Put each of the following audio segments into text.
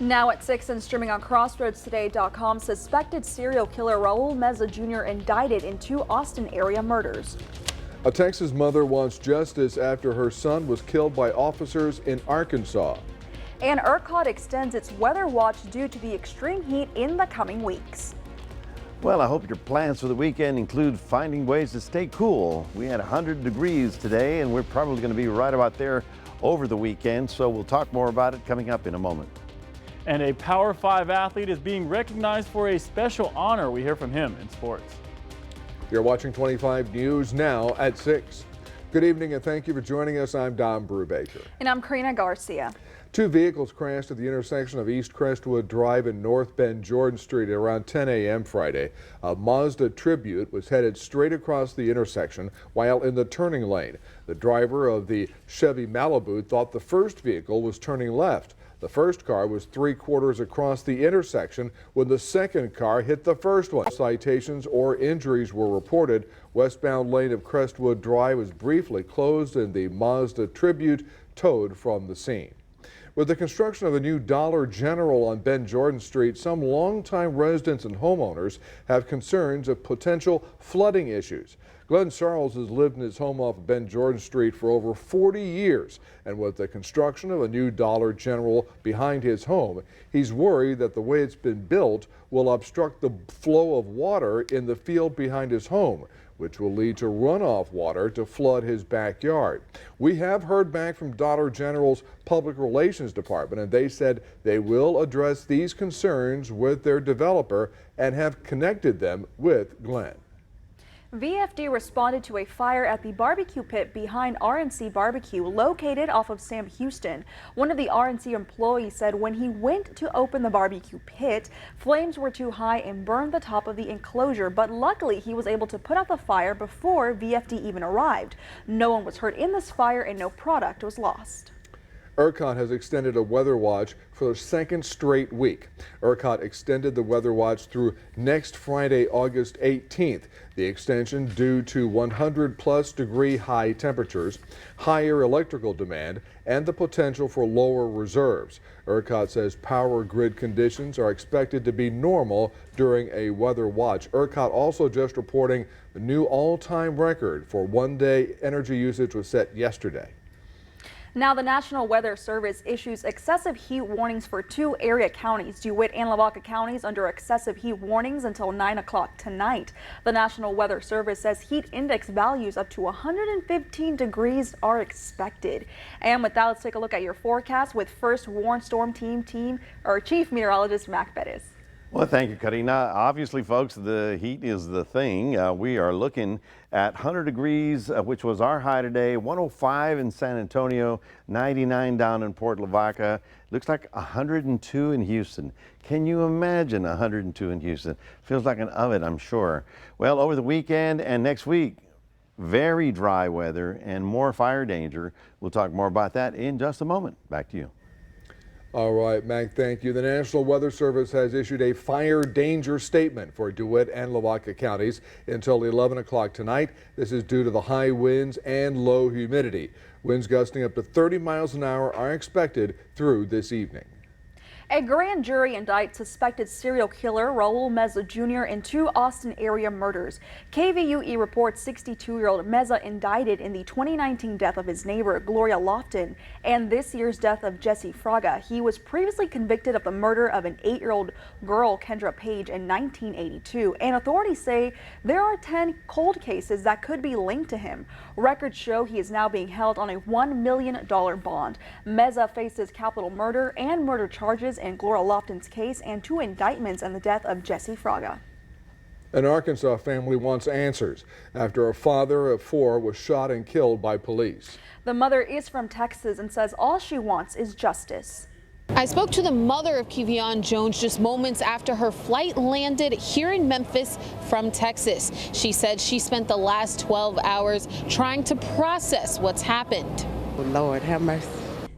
Now at 6 and streaming on CrossRoadsToday.com, suspected serial killer Raul Meza Jr. indicted in 2 Austin area murders. A Texas mother wants justice after her son was killed by officers in Arkansas. And ERCOT extends its weather watch due to the extreme heat in the coming weeks. Well, I hope your plans for the weekend include finding ways to stay cool. We had 100 degrees today, and we're probably going to be right about there over the weekend, so we'll talk more about it coming up in a moment. And a Power 5 athlete is being recognized for a special honor. We hear from him in sports. You're watching 25 News now at 6. Good evening and thank you for joining us. I'm Don Brubaker. And I'm Karina Garcia. 2 vehicles crashed at the intersection of East Crestwood Drive and North Bend Jordan Street at around 10 a.m. Friday. A Mazda Tribute was headed straight across the intersection while in the turning lane. The driver of the Chevy Malibu thought the first vehicle was turning left. The first car was 3/4 across the intersection when the second car hit the first one. Citations or injuries were reported. Westbound lane of Crestwood Drive was briefly closed and the Mazda Tribute towed from the scene. With the construction of a new Dollar General on Ben Jordan Street, some longtime residents and homeowners have concerns of potential flooding issues. Glenn Charles has lived in his home off Ben Jordan Street for over 40 years, and with the construction of a new Dollar General behind his home, he's worried that the way it's been built will obstruct the flow of water in the field behind his home, which will lead to runoff water to flood his backyard. We have heard back from Dollar General's Public Relations Department, and they said they will address these concerns with their developer and have connected them with Glenn. VFD responded to a fire at the barbecue pit behind RNC Barbecue located off of Sam Houston. One of the RNC employees said when he went to open the barbecue pit, flames were too high and burned the top of the enclosure, but luckily he was able to put out the fire before VFD even arrived. No one was hurt in this fire and no product was lost. ERCOT has extended a weather watch for the second straight week. ERCOT extended the weather watch through next Friday, August 18th. The extension due to 100-plus degree high temperatures, higher electrical demand, and the potential for lower reserves. ERCOT says power grid conditions are expected to be normal during a weather watch. ERCOT also just reporting the new all-time record for one-day energy usage was set yesterday. Now, the National Weather Service issues excessive heat warnings for 2 area counties, DeWitt and Lavaca counties, under excessive heat warnings until 9 o'clock tonight. The National Weather Service says heat index values up to 115 degrees are expected. And with that, let's take a look at your forecast with First Warn Storm Team Chief Meteorologist Mac Bettis. Well, thank you, Karina. Obviously, folks, the heat is the thing. We are looking at 100 degrees, which was our high today, 105 in San Antonio, 99 down in Port Lavaca. Looks like 102 in Houston. Can you imagine 102 in Houston? Feels like an oven, I'm sure. Well, over the weekend and next week, very dry weather and more fire danger. We'll talk more about that in just a moment. Back to you. All right, Mac, thank you. The National Weather Service has issued a fire danger statement for DeWitt and Lavaca counties until 11 o'clock tonight. This is due to the high winds and low humidity. Winds gusting up to 30 miles an hour are expected through this evening. A grand jury indicts suspected serial killer Raul Meza Jr. in 2 Austin area murders. KVUE reports 62-year-old Meza indicted in the 2019 death of his neighbor Gloria Lofton and this year's death of Jesse Fraga. He was previously convicted of the murder of an 8-year-old girl, Kendra Page, in 1982, and authorities say there are 10 cold cases that could be linked to him. Records show he is now being held on a $1 million bond. Meza faces capital murder and murder charges in Gloria Lofton's case and 2 indictments in the death of Jesse Fraga. An Arkansas family wants answers after a father of 4 was shot and killed by police. The mother is from Texas and says all she wants is justice. I spoke to the mother of Kevion Jones just moments after her flight landed here in Memphis from Texas. She said she spent the last 12 hours trying to process what's happened. Oh, Lord, have mercy.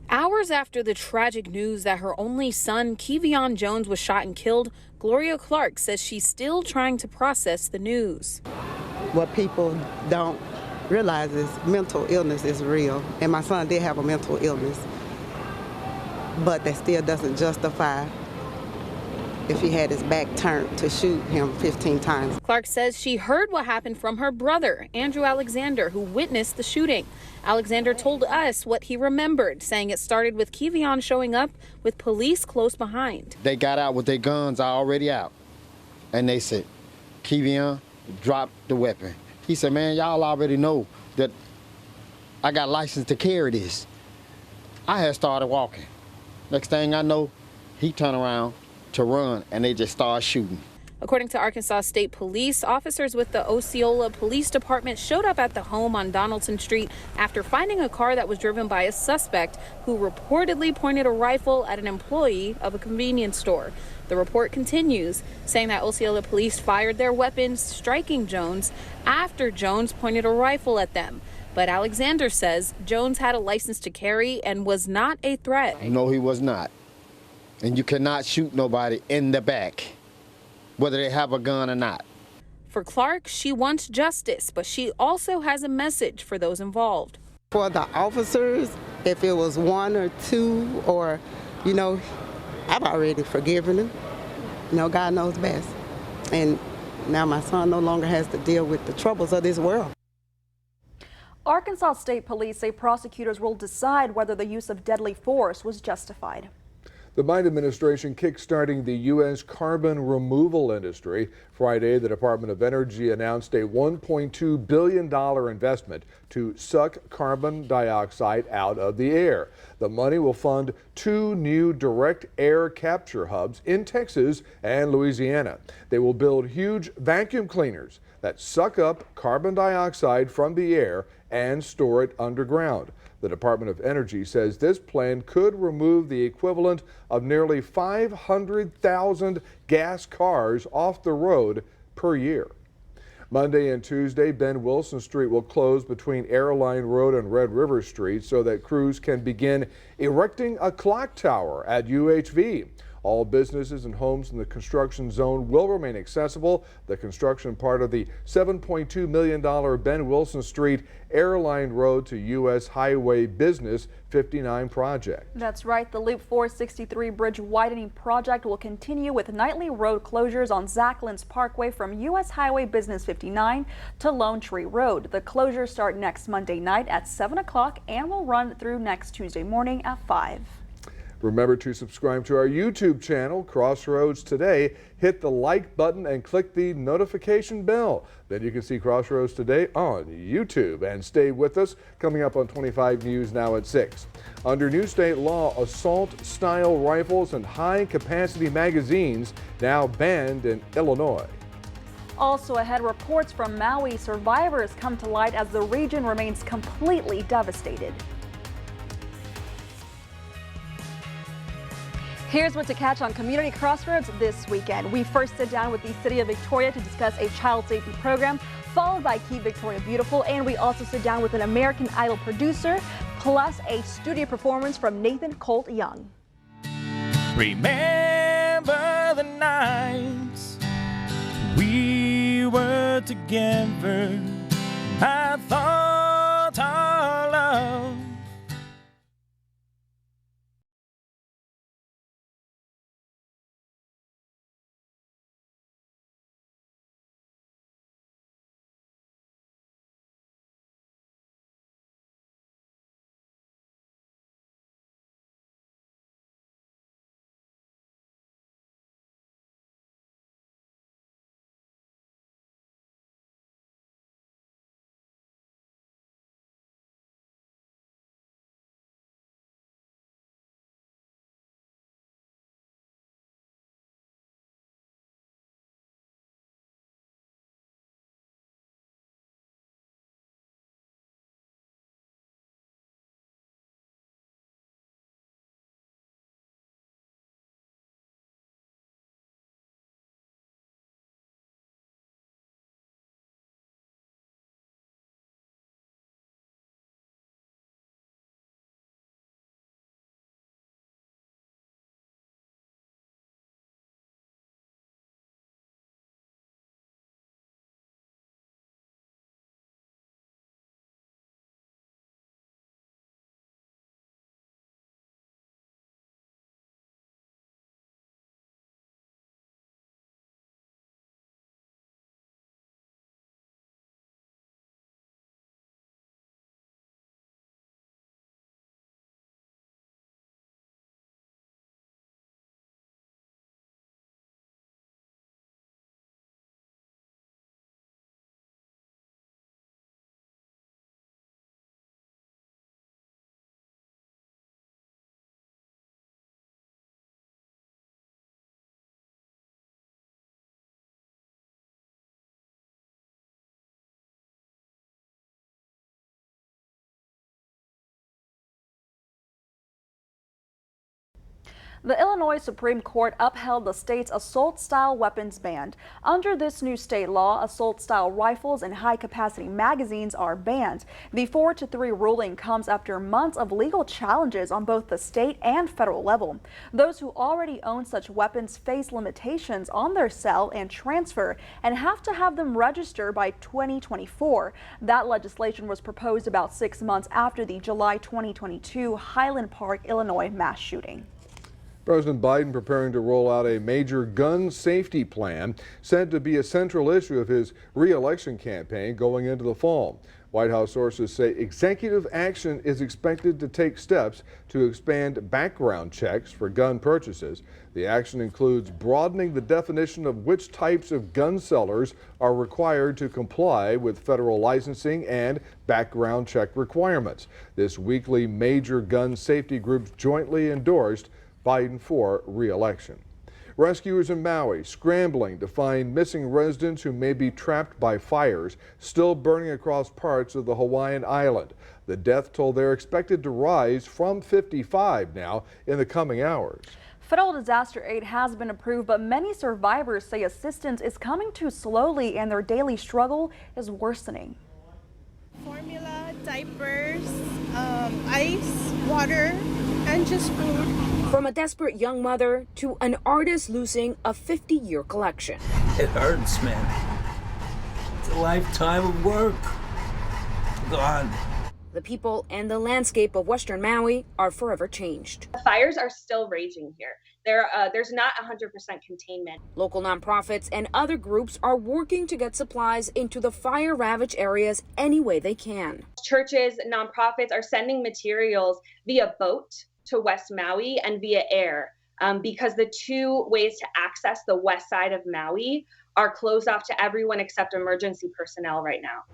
Hours after the tragic news that her only son, Kevion Jones, was shot and killed, Gloria Clark says she's still trying to process the news. What people don't realize is mental illness is real, and my son did have a mental illness. but that still doesn't justify if he had his back turned to shoot him 15 times. Clark says she heard what happened from her brother, Andrew Alexander, who witnessed the shooting. Alexander told us what he remembered, saying it started with Kevion showing up with police close behind. They got out with their guns already out, and they said, Kevion, drop the weapon. He said, man, y'all already know that I got license to carry this. I had started walking. Next thing I know, he turned around to run, and they just started shooting. According to Arkansas State Police, officers with the Osceola Police Department showed up at the home on Donaldson Street after finding a car that was driven by a suspect who reportedly pointed a rifle at an employee of a convenience store. The report continues, saying that Osceola police fired their weapons, striking Jones after Jones pointed a rifle at them. But Alexander says Jones had a license to carry and was not a threat. No, he was not. And you cannot shoot nobody in the back, whether they have a gun or not. For Clark, she wants justice, but she also has a message for those involved. For the officers, if it was one or two, or, I've already forgiven them. God knows best. And now my son no longer has to deal with the troubles of this world. Arkansas State Police say prosecutors will decide whether the use of deadly force was justified. The Biden administration kickstarting the U.S. carbon removal industry. Friday, the Department of Energy announced a $1.2 billion investment to suck carbon dioxide out of the air. The money will fund 2 new direct air capture hubs in Texas and Louisiana. They will build huge vacuum cleaners that suck up carbon dioxide from the air and store it underground. The Department of Energy says this plan could remove the equivalent of nearly 500,000 gas cars off the road per year. Monday and Tuesday, Ben Wilson Street will close between Airline Road and Red River Street so that crews can begin erecting a clock tower at UHV. All businesses and homes in the construction zone will remain accessible. The construction part of the $7.2 million Ben Wilson Street Airline Road to U.S. Highway Business 59 project. That's right. The Loop 463 bridge widening project will continue with nightly road closures on Zacklins Parkway from U.S. Highway Business 59 to Lone Tree Road. The closures start next Monday night at 7 o'clock and will run through next Tuesday morning at 5. Remember to subscribe to our YouTube channel, Crossroads Today. Hit the like button and click the notification bell. Then you can see Crossroads Today on YouTube. And stay with us. Coming up on 25 News now at 6. Under new state law, assault-style rifles and high-capacity magazines now banned in Illinois. Also ahead, reports from Maui survivors come to light as the region remains completely devastated. Here's what to catch on Community Crossroads this weekend. We first sit down with the City of Victoria to discuss a child safety program, followed by Keep Victoria Beautiful, and we also sit down with an American Idol producer, plus a studio performance from Nathan Colt Young. Remember the nights we were together. I thought our love The Illinois Supreme Court upheld the state's assault-style weapons ban. Under this new state law, assault-style rifles and high-capacity magazines are banned. The 4-3 ruling comes after months of legal challenges on both the state and federal level. Those who already own such weapons face limitations on their sale and transfer and have to have them register by 2024. That legislation was proposed about 6 months after the July 2022 Highland Park, Illinois mass shooting. President Biden preparing to roll out a major gun safety plan, said to be a central issue of his re-election campaign going into the fall. White House sources say executive action is expected to take steps to expand background checks for gun purchases. The action includes broadening the definition of which types of gun sellers are required to comply with federal licensing and background check requirements. This weekly major gun safety group jointly endorsed Biden for re-election. Rescuers in Maui scrambling to find missing residents who may be trapped by fires still burning across parts of the Hawaiian island. The death toll there expected to rise from 55 now in the coming hours. Federal disaster aid has been approved, but many survivors say assistance is coming too slowly and their daily struggle is worsening. Formula, diapers, ice, water, and just food. From a desperate young mother to an artist losing a 50-year collection. It hurts, man. It's a lifetime of work. Gone. The people and the landscape of Western Maui are forever changed. The fires are still raging here. There's not 100% containment. Local nonprofits and other groups are working to get supplies into the fire-ravaged areas any way they can. Churches, nonprofits are sending materials via boat to West Maui and via air because the two ways to access the west side of Maui are closed off to everyone except emergency personnel right now.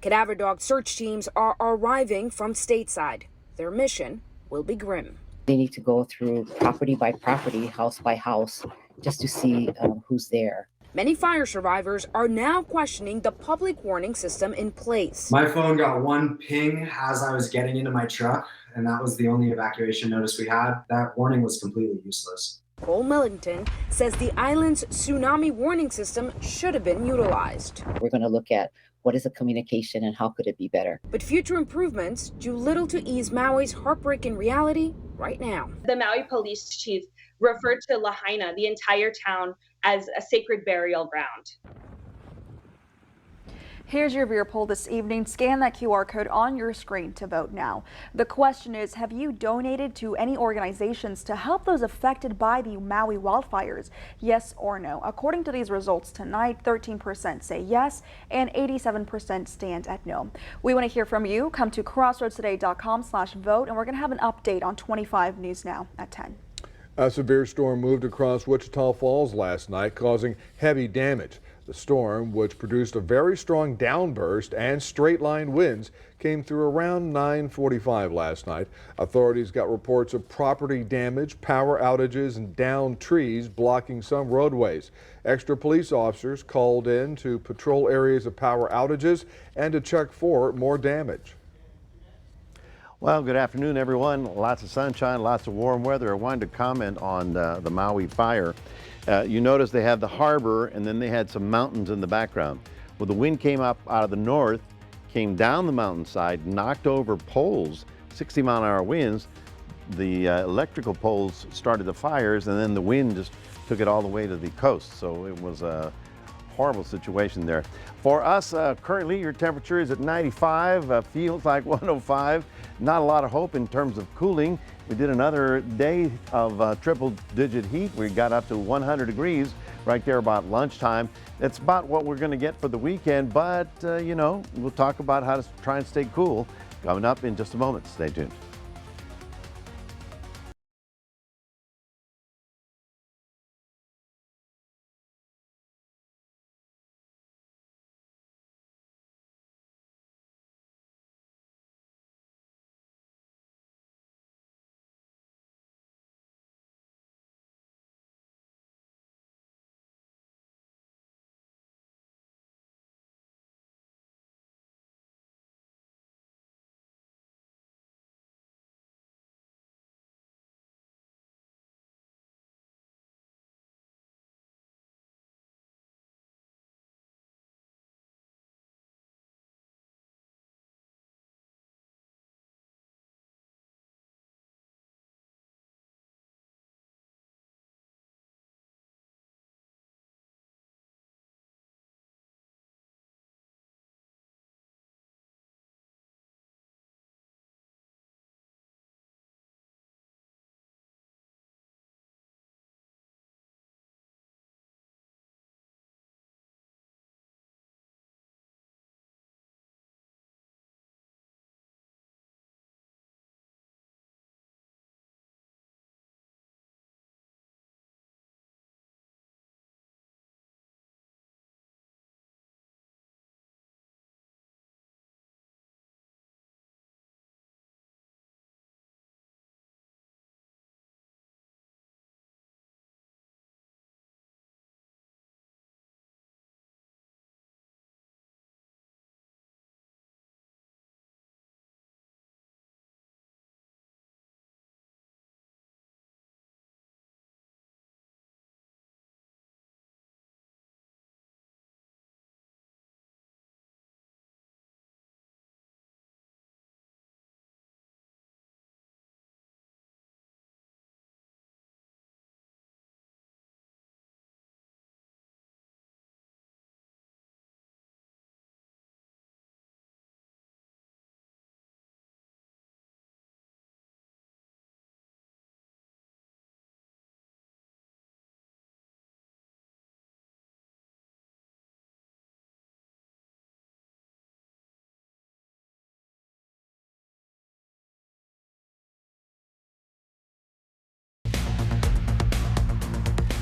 Cadaver dog search teams are arriving from stateside. Their mission will be grim. They need to go through property by property, house by house, just to see who's there. Many fire survivors are now questioning the public warning system in place. My phone got one ping as I was getting into my truck, and that was the only evacuation notice we had. That warning was completely useless. Cole Millington says the island's tsunami warning system should have been utilized. We're going to look at what is the communication and how could it be better. But future improvements do little to ease Maui's heartbreaking reality right now. The Maui police chief referred to Lahaina, the entire town, as a sacred burial ground. Here's your viewer poll this evening. Scan that QR code on your screen to vote now. The question is, have you donated to any organizations to help those affected by the Maui wildfires? Yes or no? According to these results tonight, 13% say yes and 87% stand at no. We want to hear from you. Come to crossroadstoday.com/vote, and we're going to have an update on 25 News Now at 10. A severe storm moved across Wichita Falls last night, causing heavy damage. The storm, which produced a very strong downburst and straight-line winds, came through around 9:45 last night. Authorities got reports of property damage, power outages, and downed trees blocking some roadways. Extra police officers called in to patrol areas of power outages and to check for more damage. Well, good afternoon, everyone. Lots of sunshine, lots of warm weather. I wanted to comment on the Maui fire. You notice they have the harbor and then they had some mountains in the background. Well, the wind came up out of the north, came down the mountainside, knocked over poles, 60-mile-an-hour winds. The electrical poles started the fires, and then the wind just took it all the way to the coast. So it was a horrible situation there. For us, currently your temperature is at 95, feels like 105. Not a lot of hope in terms of cooling. We did another day of triple-digit heat. We got up to 100 degrees right there about lunchtime. That's about what we're going to get for the weekend, but you know, we'll talk about how to try and stay cool coming up in just a moment. Stay tuned.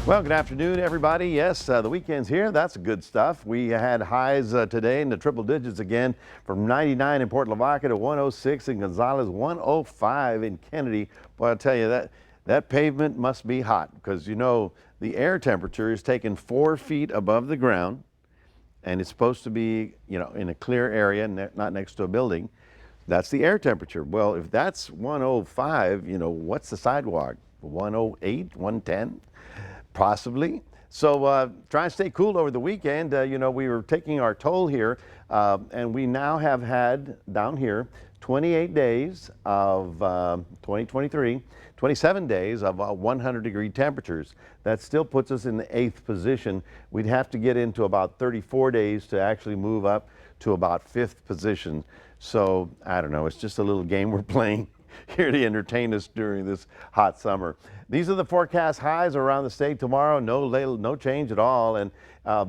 Well, good afternoon, everybody. Yes, the weekend's here. That's good stuff. We had highs today in the triple digits again, from 99 in Port Lavaca to 106 in Gonzales, 105 in Kennedy. Boy, I'll tell you, that pavement must be hot, because, you know, the air temperature is taken 4 feet above the ground, and it's supposed to be, you know, in a clear area, not next to a building. That's the air temperature. Well, if that's 105, you know, what's the sidewalk? 108, 110? Possibly. So try and stay cool over the weekend. You know, we were taking our toll here, and we now have had down here 28 days of 2023, 27 days of 100-degree temperatures. That still puts us in the 8th position. We'd have to get into about 34 days to actually move up to about 5th position. So I don't know, it's just a little game we're playing here to entertain us during this hot summer. These are the forecast highs around the state tomorrow. No change at all. And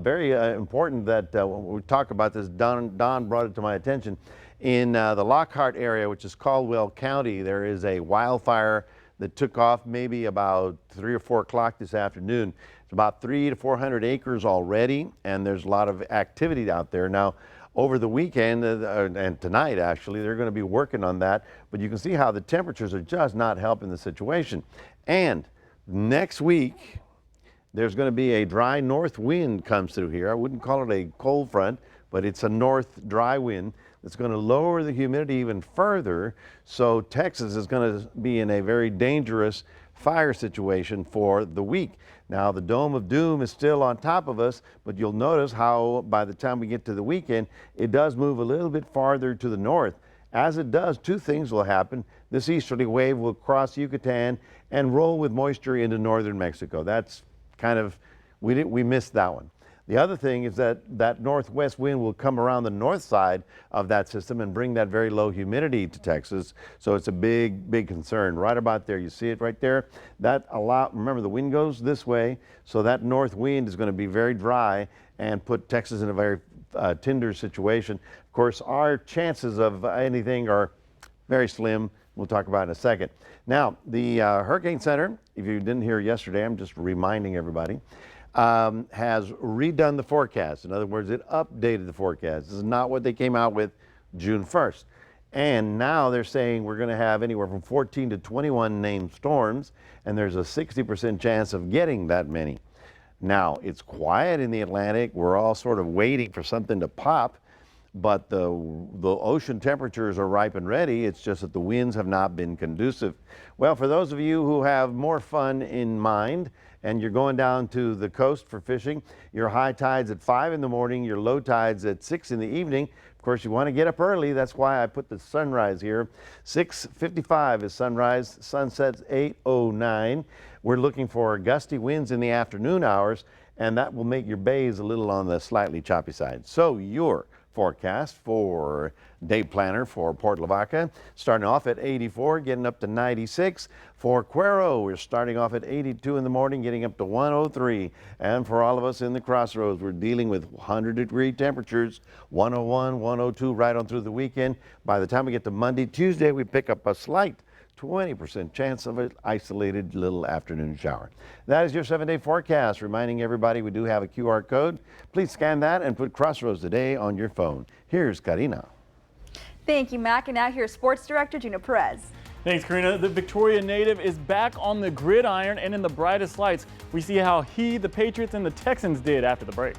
very important that when we talk about this, Don brought it to my attention. In the Lockhart area, which is Caldwell County, there is a wildfire that took off maybe about 3 or 4 o'clock this afternoon. It's about 300 to 400 acres already, and there's a lot of activity out there. Now, over the weekend and tonight, actually, they're going to be working on that. But you can see how the temperatures are just not helping the situation. And next week, there's going to be a dry north wind comes through here. I wouldn't call it a cold front, but it's a north dry wind that's going to lower the humidity even further. So Texas is going to be in a very dangerous fire situation for the week. Now, the Dome of Doom is still on top of us, but you'll notice how by the time we get to the weekend, it does move a little bit farther to the north. As it does, 2 things will happen. This easterly wave will cross Yucatan and roll with moisture into northern Mexico. That's kind of, we missed that one. The other thing is that northwest wind will come around the north side of that system and bring that very low humidity to Texas. So it's a big concern. Right about there, you see it right there? Remember, the wind goes this way, so that north wind is going to be very dry and put Texas in a very tender situation. Of course, our chances of anything are very slim. We'll talk about it in a second. Now, the Hurricane Center, if you didn't hear yesterday, I'm just reminding everybody, has redone the forecast. In other words, it updated the forecast. This is not what they came out with June 1st. And now they're saying we're going to have anywhere from 14 to 21 named storms, and there's a 60% chance of getting that many. Now, it's quiet in the Atlantic. We're all sort of waiting for something to pop, but the ocean temperatures are ripe and ready. It's just that the winds have not been conducive. Well, for those of you who have more fun in mind, and you're going down to the coast for fishing, your high tide's at 5 in the morning, your low tide's at 6 in the evening. Of course, you want to get up early. That's why I put the sunrise here. 6:55 is sunrise. Sunset's 8:09. We're looking for gusty winds in the afternoon hours, and that will make your bays a little on the slightly choppy side. So your forecast for day planner for Port Lavaca, starting off at 84, getting up to 96. For Cuero, we're starting off at 82 in the morning, getting up to 103. And for all of us in the Crossroads, we're dealing with 100-degree temperatures, 101, 102 right on through the weekend. By the time we get to Monday, Tuesday, we pick up a slight 20% chance of an isolated little afternoon shower. That is your 7-day forecast. Reminding everybody we do have a QR code. Please scan that and put Crossroads Today on your phone. Here's Karina. Thank you, Mac. And now here's Sports Director Gina Perez. Thanks, Karina. The Victoria native is back on the gridiron and in the brightest lights. We see how the Patriots, and the Texans did after the break.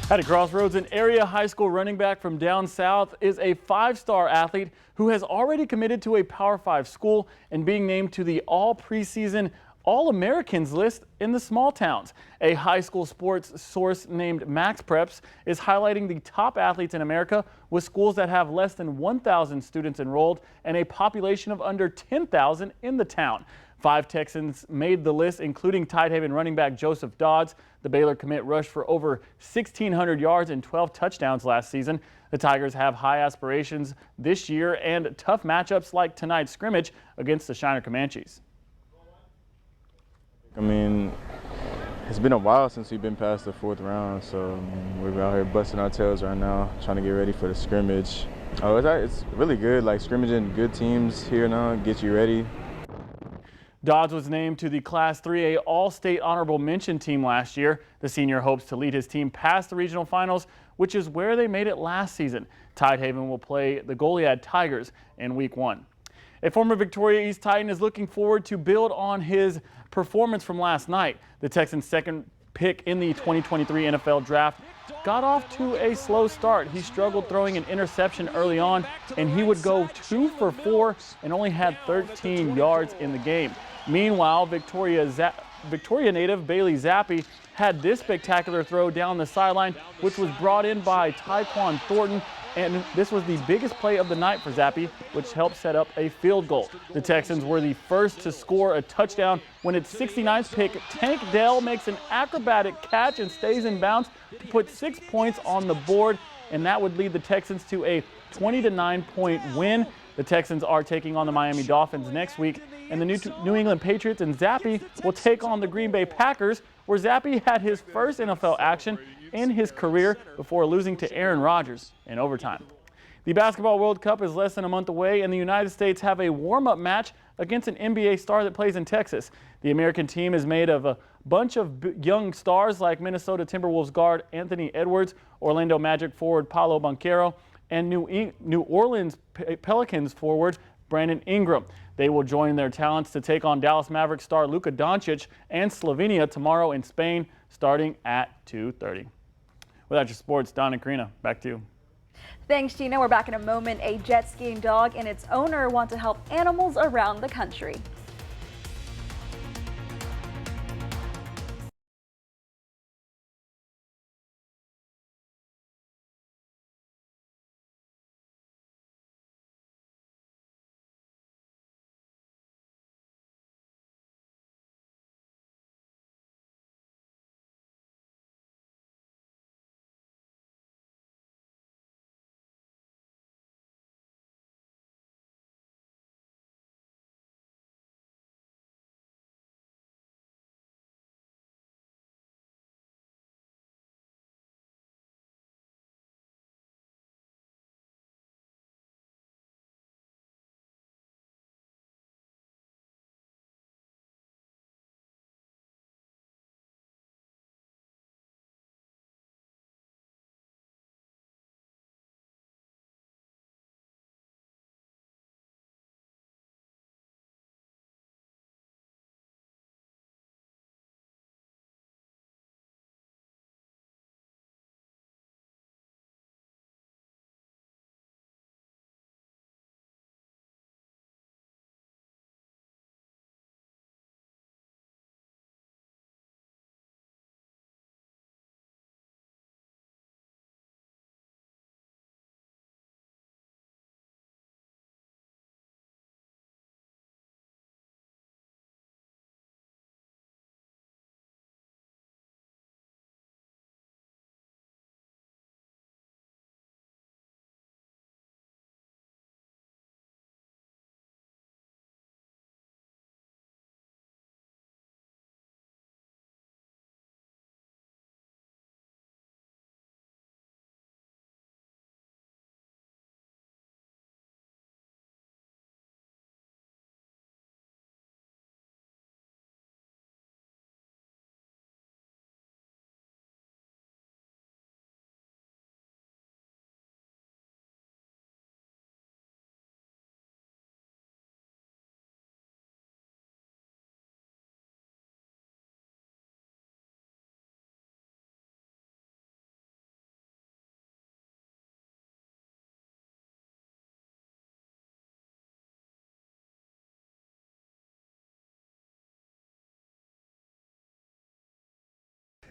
At Crossroads, an area high school running back from down south is a five-star athlete who has already committed to a Power 5 school and being named to the all preseason All-Americans list in the small towns. A high school sports source named Max Preps is highlighting the top athletes in America with schools that have less than 1,000 students enrolled and a population of under 10,000 in the town. 5 Texans made the list, including Tidehaven running back Joseph Dodds. The Baylor commit rushed for over 1,600 yards and 12 touchdowns last season. The Tigers have high aspirations this year and tough matchups like tonight's scrimmage against the Shiner Comanches. I mean, it's been a while since we've been past the 4th round, so we're out here busting our tails right now, trying to get ready for the scrimmage. Oh, it's really good, like scrimmaging good teams here now, get you ready. Dodds was named to the Class 3A All-State Honorable Mention team last year. The senior hopes to lead his team past the regional finals, which is where they made it last season. Tidehaven will play the Goliad Tigers in Week 1. A former Victoria East Titan is looking forward to build on his performance from last night. The Texans' second pick in the 2023 NFL Draft got off to a slow start. He struggled throwing an interception early on, and he would go 2 for 4 and only had 13 yards in the game. Meanwhile, Victoria native Bailey Zappi had this spectacular throw down the sideline, which was brought in by Tyquan Thornton, and this was the biggest play of the night for Zappi, which helped set up a field goal. The Texans were the first to score a touchdown when its 69th pick, Tank Dell, makes an acrobatic catch and stays in bounds to put 6 points on the board, and that would lead the Texans to a 20-9 point win. The Texans are taking on the Miami Dolphins next week, and the New England Patriots and Zappi will take on the Green Bay Packers, where Zappi had his first NFL action in his career before losing to Aaron Rodgers in overtime. The Basketball World Cup is less than a month away, and the United States have a warm-up match against an NBA star that plays in Texas. The American team is made of a bunch of young stars like Minnesota Timberwolves guard Anthony Edwards, Orlando Magic forward Paolo Banchero, and New Orleans Pelicans forward Brandon Ingram. They will join their talents to take on Dallas Mavericks star Luka Doncic and Slovenia tomorrow in Spain, starting at 2:30. Without your sports, Don and Karina, back to you. Thanks, Gina. We're back in a moment. A jet skiing dog and its owner want to help animals around the country.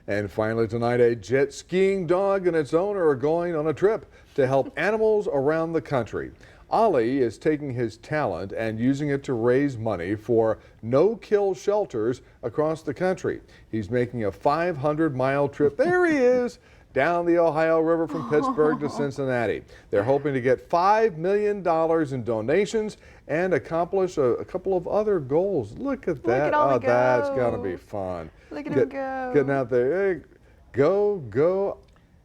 And finally tonight, a jet skiing dog and its owner are going on a trip to help animals around the country. Ollie is taking his talent and using it to raise money for no-kill shelters across the country. He's making a 500-mile trip. There he is, down the Ohio River from Pittsburgh to Cincinnati. They're hoping to get $5 million in donations and accomplish a couple of other goals. Look at that. Ollie Oh, that's go. going to be fun. Look at him go. Getting out there. Hey, go,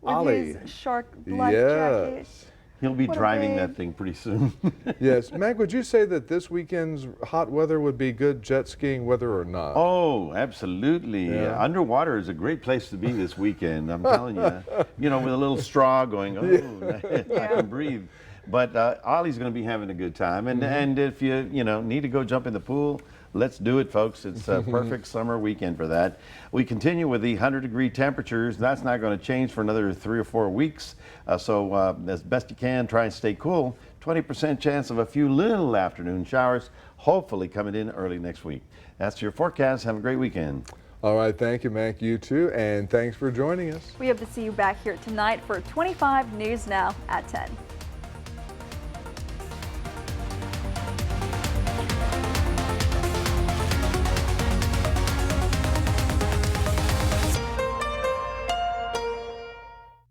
With Ollie. his shark life jacket. Yes. He'll be What a driving babe. that thing pretty soon. Yes. Meg, would you say that this weekend's hot weather would be good jet skiing weather or not? Oh, absolutely. Yeah. Underwater is a great place to be this weekend. I'm telling you. You know, with a little straw going, oh, I can breathe. But Ollie's going to be having a good time. And if you need to go jump in the pool, let's do it, folks. It's a perfect summer weekend for that. We continue with the 100-degree temperatures. That's not going to change for another 3 or 4 weeks. So as best you can, try and stay cool. 20% chance of a few little afternoon showers, hopefully coming in early next week. That's your forecast. Have a great weekend. All right. Thank you, Mac. You too. And thanks for joining us. We hope to see you back here tonight for 25 News Now at 10.